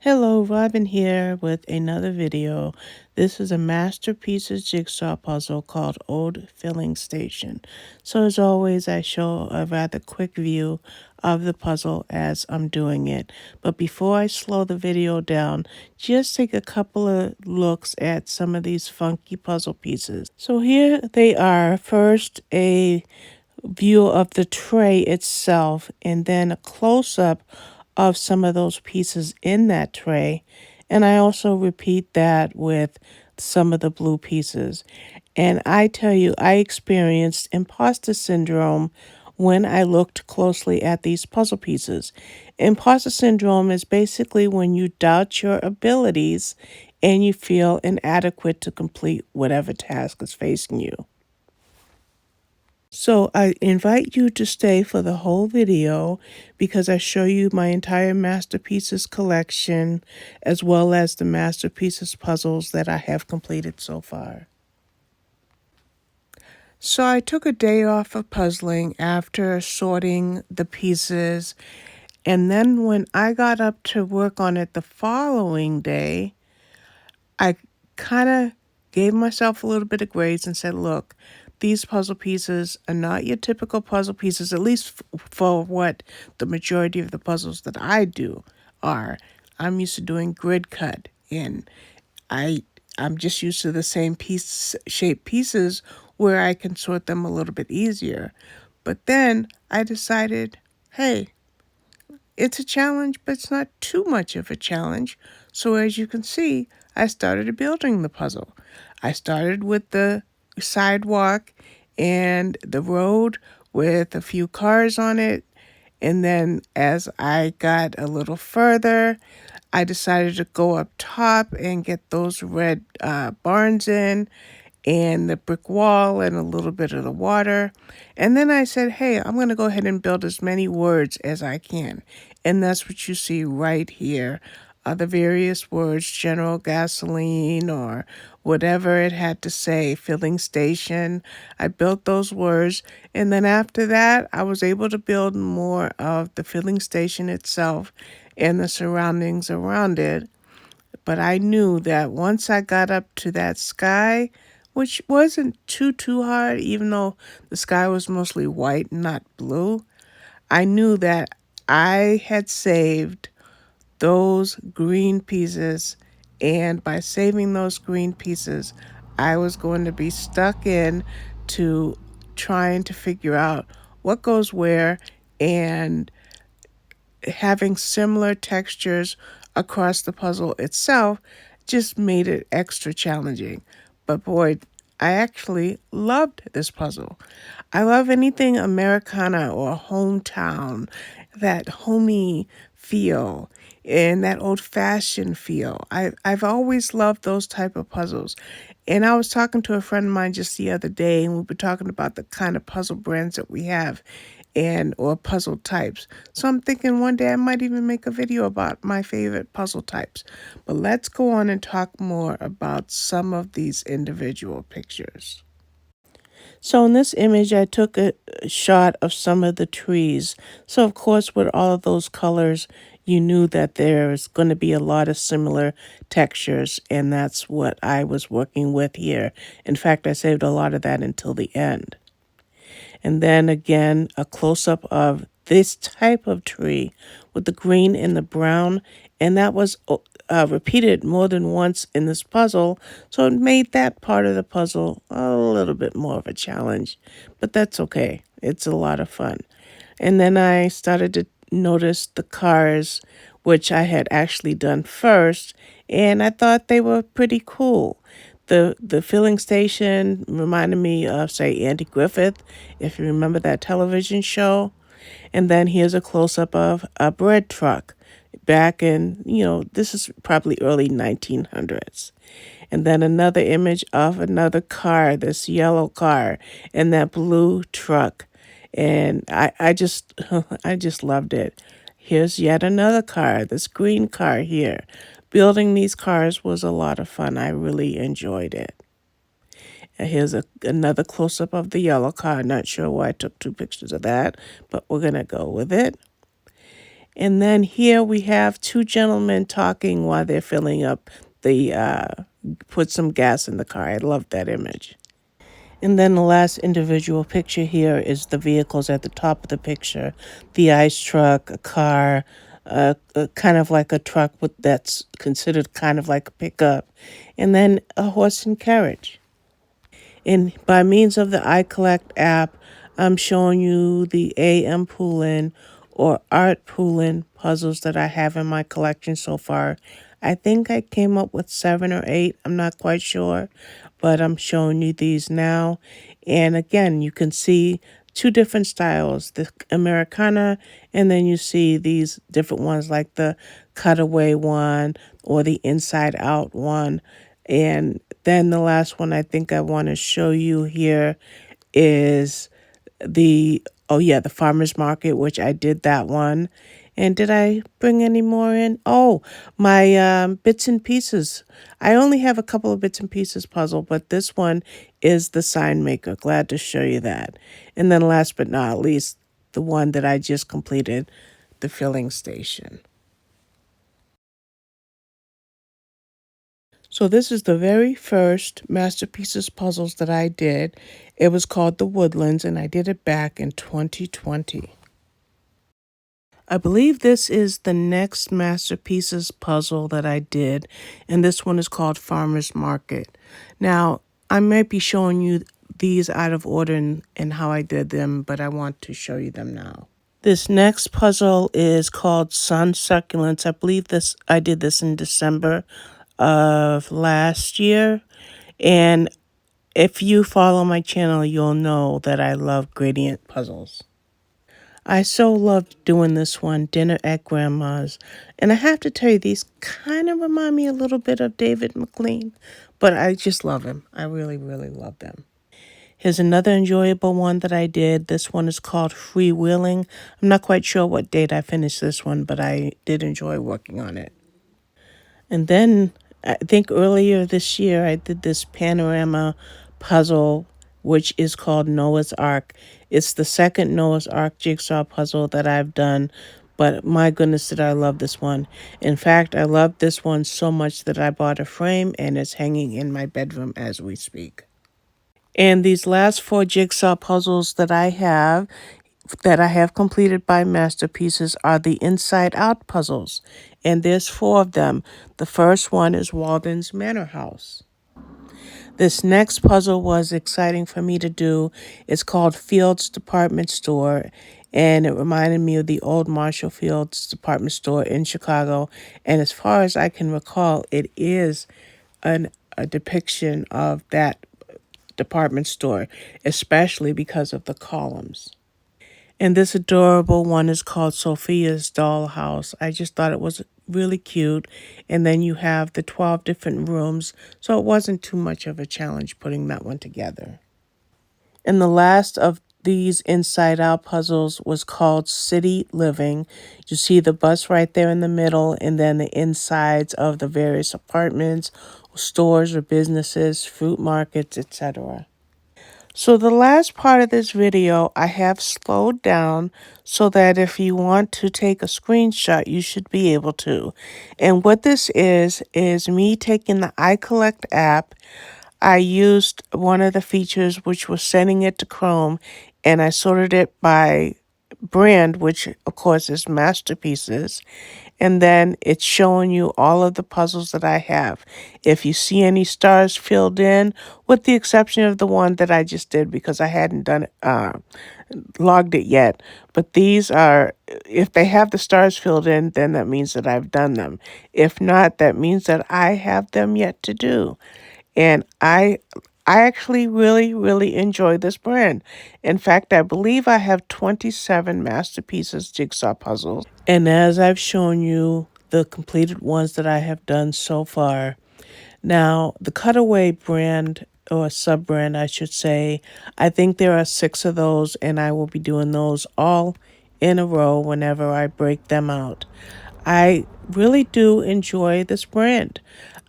Hello, Robin here with another video. This is a masterpieces jigsaw puzzle called Old Filling Station. So as always, I show a rather quick view of the puzzle as I'm doing it. But before I slow the video down, just take a couple of looks at some of these funky puzzle pieces. So here they are. First, a view of the tray itself, and then a close-up of some of those pieces in that tray. And I also repeat that with some of the blue pieces. And I tell you, I experienced imposter syndrome when I looked closely at these puzzle pieces. Imposter syndrome is basically when you doubt your abilities and you feel inadequate to complete whatever task is facing you. So I invite you to stay for the whole video because I show you my entire masterpieces collection as well as the masterpieces puzzles that I have completed so far. So I took a day off of puzzling after sorting the pieces, and then when I got up to work on it the following day, I kind of gave myself a little bit of grace and said, look, these puzzle pieces are not your typical puzzle pieces, at least for what the majority of the puzzles that I do are. I'm used to doing grid cut, and I'm just used to the same shape pieces where I can sort them a little bit easier. But then I decided, hey, it's a challenge, but it's not too much of a challenge. So as you can see, I started building the puzzle. I started with the sidewalk and the road with a few cars on it. And then as I got a little further, I decided to go up top and get those red barns in and the brick wall and a little bit of the water. And then I said, hey, I'm going to go ahead and build as many words as I can. And that's what you see right here. The various words, General Gasoline or whatever it had to say, filling station. I built those words. And then after that, I was able to build more of the filling station itself and the surroundings around it. But I knew that once I got up to that sky, which wasn't too hard, even though the sky was mostly white, not blue, I knew that I had saved those green pieces, and by saving those green pieces, I was going to be stuck in to trying to figure out what goes where, and having similar textures across the puzzle itself just made it extra challenging. But boy, I actually loved this puzzle. I love anything Americana or hometown, that homey feel and that old-fashioned feel. I've always loved those type of puzzles. And I was talking to a friend of mine just the other day, and we were talking about the kind of puzzle brands that we have and or puzzle types. So I'm thinking one day I might even make a video about my favorite puzzle types. But let's go on and talk more about some of these individual pictures. So in this image, I took a shot of some of the trees. So of course, with all of those colors, you knew that there's going to be a lot of similar textures, and that's what I was working with here. In fact, I saved a lot of that until the end. And then again, a close-up of this type of tree with the green and the brown. And that was repeated more than once in this puzzle. So it made that part of the puzzle a little bit more of a challenge. But that's okay. It's a lot of fun. And then I started to notice the cars, which I had actually done first. And I thought they were pretty cool. The filling station reminded me of, say, Andy Griffith, if you remember that television show. And then here's a close-up of a bread truck back in, this is probably early 1900s. And then another image of another car, this yellow car, and that blue truck. And I just I just loved it. Here's yet another car, this green car here. Building these cars was a lot of fun. I really enjoyed it. And here's another close-up of the yellow car. Not sure why I took two pictures of that, but we're going to go with it. And then here we have two gentlemen talking while they're filling up put some gas in the car. I love that image. And then the last individual picture here is the vehicles at the top of the picture. The ice truck, a car, kind of like a truck that's considered kind of like a pickup, and then a horse and carriage. And by means of the iCollect app, I'm showing you the AM Poolin or Art Poolin puzzles that I have in my collection so far. I think I came up with 7 or 8. I'm not quite sure, but I'm showing you these now. And again, you can see two different styles, the Americana, and then you see these different ones like the cutaway one or the inside out one. And then the last one I think I want to show you here is the farmer's market, which I did that one. And did I bring any more in? Oh, my bits and pieces. I only have a couple of bits and pieces puzzle, but this one is the sign maker. Glad to show you that. And then last but not least, the one that I just completed, the filling station. So this is the very first Masterpieces puzzles that I did. It was called The Woodlands, and I did it back in 2020. I believe this is the next Masterpieces puzzle that I did, and this one is called Farmer's Market. Now, I might be showing you these out of order and how I did them, but I want to show you them now. This next puzzle is called Sun Succulents. I believe I did this in December of last year. And if you follow my channel, you'll know that I love gradient puzzles. I so loved doing this one, Dinner at Grandma's. And I have to tell you, these kind of remind me a little bit of David McLean, but I just love him. I really, really love them. Here's another enjoyable one that I did. This one is called Freewheeling. I'm not quite sure what date I finished this one, but I did enjoy working on it. And then I think earlier this year, I did this panorama puzzle, which is called Noah's Ark. It's the second Noah's Ark jigsaw puzzle that I've done, but my goodness, did I love this one. In fact, I love this one so much that I bought a frame and it's hanging in my bedroom as we speak. And these last 4 jigsaw puzzles that I have completed by Masterpieces are the Inside Out puzzles. And there's 4 of them. The first one is Walden's Manor House. This next puzzle was exciting for me to do. It's called Fields Department Store, and it reminded me of the old Marshall Fields department store in Chicago. And as far as I can recall, it is a depiction of that department store, especially because of the columns. And this adorable one is called Sophia's Dollhouse. I just thought it was really cute. And then you have the 12 different rooms, so it wasn't too much of a challenge putting that one together. And the last of these Inside Out puzzles was called City Living. You see the bus right there in the middle, and then the insides of the various apartments, stores or businesses, fruit markets, etc. So the last part of this video, I have slowed down so that if you want to take a screenshot, you should be able to. And what this is me taking the iCollect app. I used one of the features, which was setting it to Chrome, and I sorted it by brand, which of course is Masterpieces. And then it's showing you all of the puzzles that I have. If you see any stars filled in, with the exception of the one that I just did because I hadn't done it, logged it yet. But these are, if they have the stars filled in, then that means that I've done them. If not, that means that I have them yet to do. And I actually really, really enjoy this brand. In fact, I believe I have 27 Masterpieces jigsaw puzzles. And as I've shown you the completed ones that I have done so far, now the Cutaway brand or sub-brand, I should say, I think there are 6 of those, and I will be doing those all in a row whenever I break them out. I really do enjoy this brand.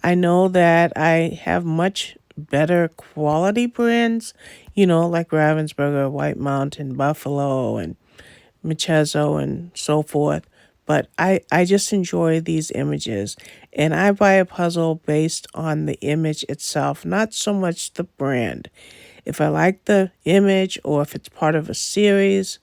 I know that I have much better quality brands, like Ravensburger, White Mountain, Buffalo, and Michezo, and so forth. But I just enjoy these images. And I buy a puzzle based on the image itself, not so much the brand. If I like the image, or if it's part of a series,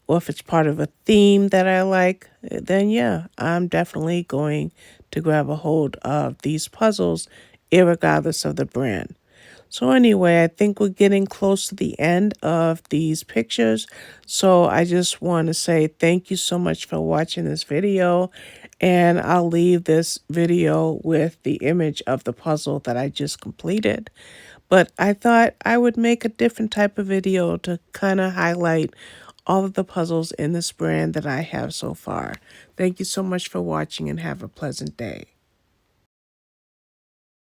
or if it's part of a theme that I like, then yeah, I'm definitely going to grab a hold of these puzzles, irregardless of the brand. So anyway, I think we're getting close to the end of these pictures. So I just want to say thank you so much for watching this video. And I'll leave this video with the image of the puzzle that I just completed. But I thought I would make a different type of video to kind of highlight all of the puzzles in this brand that I have so far. Thank you so much for watching and have a pleasant day.